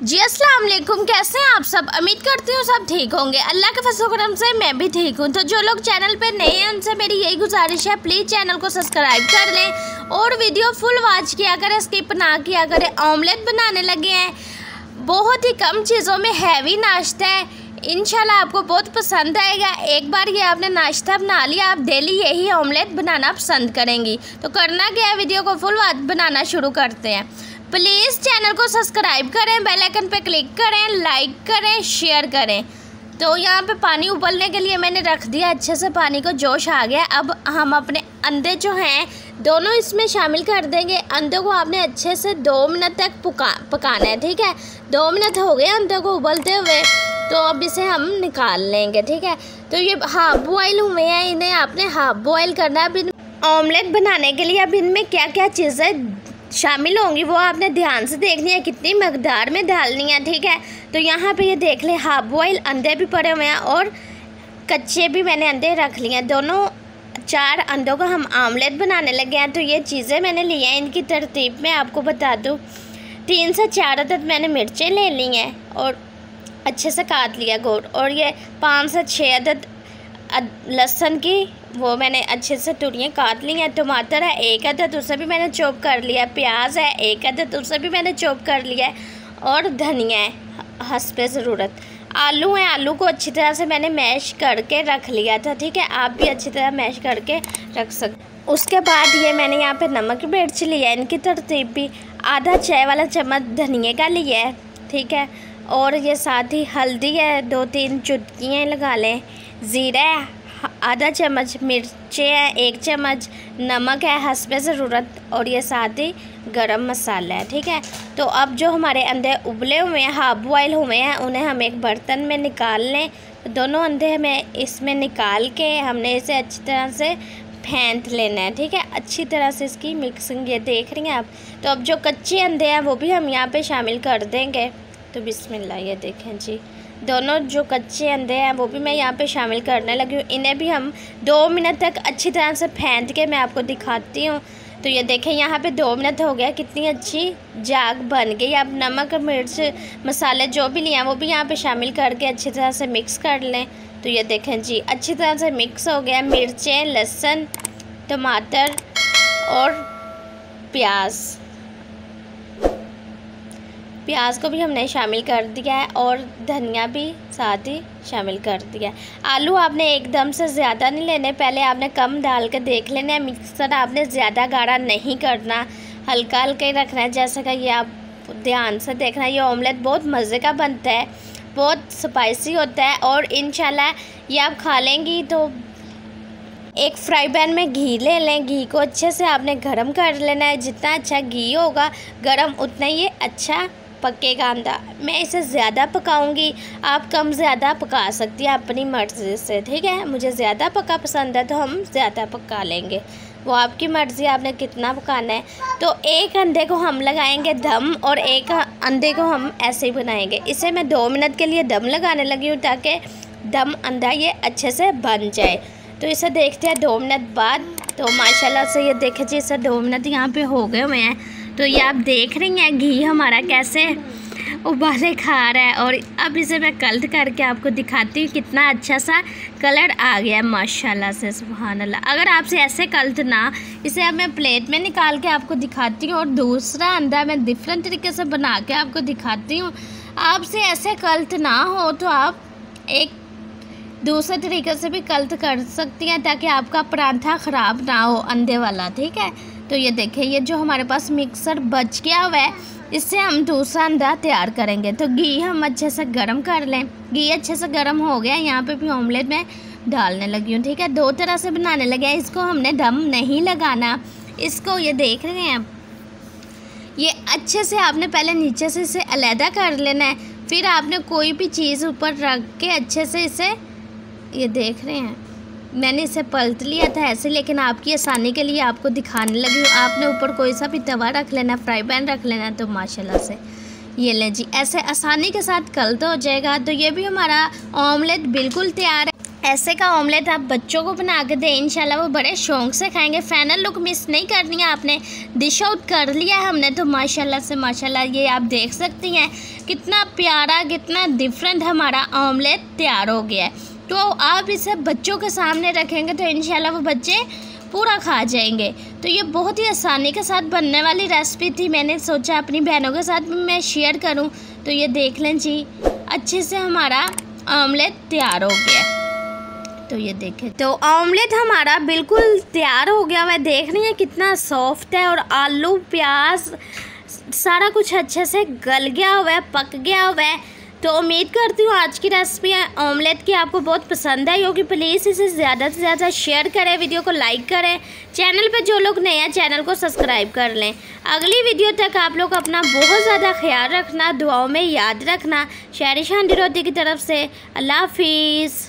जी अस्सलाम वालेकुम, कैसे हैं आप सब। उम्मीद करती हूँ सब ठीक होंगे। अल्लाह के फजल करम से मैं भी ठीक हूँ। तो जो लोग चैनल पे नए हैं उनसे मेरी यही गुजारिश है, प्लीज़ चैनल को सब्सक्राइब कर लें और वीडियो फुल वॉच किया करें, स्किप ना किया करें। ऑमलेट बनाने लगे हैं, बहुत ही कम चीज़ों में हैवी नाश्ता है, इंशाल्लाह आपको बहुत पसंद आएगा। एक बार ये आपने नाश्ता बना लिया, आप डेली यही ऑमलेट बनाना पसंद करेंगी। तो करना क्या है, वीडियो को फुल वॉच बनाना शुरू करते हैं। प्लीज़ चैनल को सब्सक्राइब करें, बेल आइकन पे क्लिक करें, लाइक करें, शेयर करें। तो यहाँ पे पानी उबलने के लिए मैंने रख दिया, अच्छे से पानी को जोश आ गया। अब हम अपने अंडे जो हैं दोनों इसमें शामिल कर देंगे। अंडे को आपने अच्छे से 2 मिनट तक पकाना है, ठीक है। 2 मिनट हो गए अंडे को उबलते हुए, तो अब इसे हम निकाल लेंगे, ठीक है। तो ये हाफ बॉयल हुए हैं, इन्हें आपने हाफ बॉयल करना है। अब ऑमलेट बनाने के लिए अब इनमें क्या क्या चीज़ें शामिल होंगी वो आपने ध्यान से देखनी है, कितनी मकदार में डालनी है, ठीक है। तो यहाँ पे ये देख लें, हाफ बॉयल अंडे भी पड़े हुए हैं और कच्चे भी मैंने अंडे रख लिए हैं। दोनों 4 अंडों का हम आमलेट बनाने लगे हैं। तो ये चीज़ें मैंने ली हैं, इनकी तरतीब मैं आपको बता दूँ। 3 से 4 अदद मैंने मिर्चें ले ली हैं और अच्छे से काट लिया गोल, और ये 5 से 6 अदद लहसुन की वो मैंने अच्छे से टुकड़ियाँ काट ली हैं। टमाटर है 1 अदद, उसे भी मैंने चॉप कर लिया। प्याज है 1 अदद, उसे भी मैंने चॉप कर लिया है। और धनिया है हस्बे ज़रूरत। आलू है, आलू को अच्छी तरह से मैंने मैश करके रख लिया था, ठीक है। आप भी अच्छी तरह मैश करके रख सकते। उसके बाद ये मैंने यहाँ पे नमक मिर्च लिया है, इनकी तरतीब भी आधा चाय वाला चम्मच धनिया का लिया है, ठीक है। और ये साथ ही हल्दी है 2-3 चुटकियाँ लगा लें। ज़ीरा है आधा चम्मच, मिर्चें है 1 चम्मच, नमक है हस्बे ज़रूरत, और ये साथ ही गरम मसाला है, ठीक है। तो अब जो हमारे अंडे उबले हुए हैं, हाफ बॉयल हुए हैं, उन्हें हम एक बर्तन में निकाल लें। दोनों अंडे हमें इसमें निकाल के हमने इसे अच्छी तरह से फेंट लेना है, ठीक है। अच्छी तरह से इसकी मिक्सिंग ये देख रही हैं आप। तो अब जो कच्चे अंडे हैं वो भी हम यहाँ पे शामिल कर देंगे। तो बिस्मिल्लाह, ये देखें जी, दोनों जो कच्चे अंडे हैं वो भी मैं यहाँ पे शामिल करने लगी हूँ। इन्हें भी हम 2 मिनट तक अच्छी तरह से फेंट के मैं आपको दिखाती हूँ। तो ये देखें यहाँ पे 2 मिनट हो गया, कितनी अच्छी जाग बन गई। अब नमक मिर्च मसाले जो भी लिए हैं वो भी यहाँ पे शामिल करके अच्छी तरह से मिक्स कर लें। तो ये देखें जी, अच्छी तरह से मिक्स हो गया। मिर्चें, लहसुन, टमाटर और प्याज को भी हमने शामिल कर दिया है, और धनिया भी साथ ही शामिल कर दिया है। आलू आपने एकदम से ज़्यादा नहीं लेने, पहले आपने कम डाल के देख लेना है। मिक्सर आपने ज़्यादा गाढ़ा नहीं करना, हल्का हल्का ही रखना है। जैसा कि ये आप ध्यान से देखना, ये ऑमलेट बहुत मज़े का बनता है, बहुत स्पाइसी होता है, और इंशाल्लाह ये आप खा लेंगी। तो एक फ्राई पैन में घी ले लें, घी को अच्छे से आपने गर्म कर लेना है। जितना अच्छा घी होगा गर्म, उतना ये अच्छा पकेगा अंडा। मैं इसे ज़्यादा पकाऊंगी, आप कम ज़्यादा पका सकती हैं अपनी मर्ज़ी से, ठीक है। मुझे ज़्यादा पका पसंद है तो हम ज़्यादा पका लेंगे, वो आपकी मर्ज़ी, आपने कितना पकाना है। तो एक अंडे को हम लगाएंगे दम, और एक अंडे को हम ऐसे ही बनाएंगे। इसे मैं 2 मिनट के लिए दम लगाने लगी हूँ ताकि दम अंडा ये अच्छे से बन जाए। तो इसे देखते हैं 2 मिनट बाद। तो माशाल्लाह से ये देखें जी, इसे 2 मिनट यहाँ पे हो गए हुए हैं। तो ये आप देख रही हैं घी हमारा कैसे उबाले खा रहा है। और अब इसे मैं कलट करके आपको दिखाती हूँ, कितना अच्छा सा कलर आ गया है माशाल्लाह से, सुभान अल्लाह। अगर आपसे ऐसे कलट ना, इसे अब मैं प्लेट में निकाल के आपको दिखाती हूँ, और दूसरा अंडा मैं डिफरेंट तरीके से बना के आपको दिखाती हूँ। आपसे ऐसे कलट ना हो तो आप एक दूसरे तरीके से भी कलट कर सकती हैं, ताकि आपका परांठा ख़राब ना हो अंडे वाला, ठीक है। तो ये देखें, ये जो हमारे पास मिक्सर बच गया हुआ है, इससे हम दूसरा अंडा तैयार करेंगे। तो घी हम अच्छे से गर्म कर लें। घी अच्छे से गर्म हो गया, यहाँ पे भी ऑमलेट में डालने लगी हूँ, ठीक है। 2 तरह से बनाने लगे हैं, इसको हमने दम नहीं लगाना। इसको ये देख रहे हैं, ये अच्छे से आपने पहले नीचे से इसे अलहदा कर लेना है, फिर आपने कोई भी चीज़ ऊपर रख के अच्छे से इसे, ये देख रहे हैं मैंने इसे पलट लिया था ऐसे, लेकिन आपकी आसानी के लिए आपको दिखाने लगी हूँ। आपने ऊपर कोई सा भी तवा रख लेना, फ्राई पैन रख लेना, तो माशाल्लाह से ये लें जी, ऐसे आसानी के साथ कलट हो जाएगा। तो ये भी हमारा ऑमलेट बिल्कुल तैयार है। ऐसे का ऑमलेट आप बच्चों को बना के दें, इंशाल्लाह वो बड़े शौक़ से खाएंगे। फाइनल लुक मिस नहीं करनी है आपने, डिश आउट कर लिया है हमने तो माशाल्लाह से माशाल्लाह। ये आप देख सकती हैं कितना प्यारा, कितना डिफरेंट हमारा ऑमलेट तैयार हो गया है। तो आप इसे बच्चों के सामने रखेंगे तो इंशाल्लाह वो बच्चे पूरा खा जाएंगे। तो ये बहुत ही आसानी के साथ बनने वाली रेसिपी थी, मैंने सोचा अपनी बहनों के साथ भी मैं शेयर करूं। तो ये देख लें जी, अच्छे से हमारा ऑमलेट तैयार हो गया। तो ये देखें, तो ऑमलेट हमारा बिल्कुल तैयार हो गया हुआ है। देख रही हैं कितना सॉफ्ट है और आलू प्याज सारा कुछ अच्छे से गल गया हुआ है, पक गया हुआ है। तो उम्मीद करती हूँ आज की रेसिपी ऑमलेट की आपको बहुत पसंद आई होगी। प्लीज़ इसे ज़्यादा से ज़्यादा शेयर करें, वीडियो को लाइक करें, चैनल पे जो लोग नए हैं चैनल को सब्सक्राइब कर लें। अगली वीडियो तक आप लोग अपना बहुत ज़्यादा ख्याल रखना, दुआओं में याद रखना। शहरी शांति रोटी की तरफ से अल्लाह हाफिज़।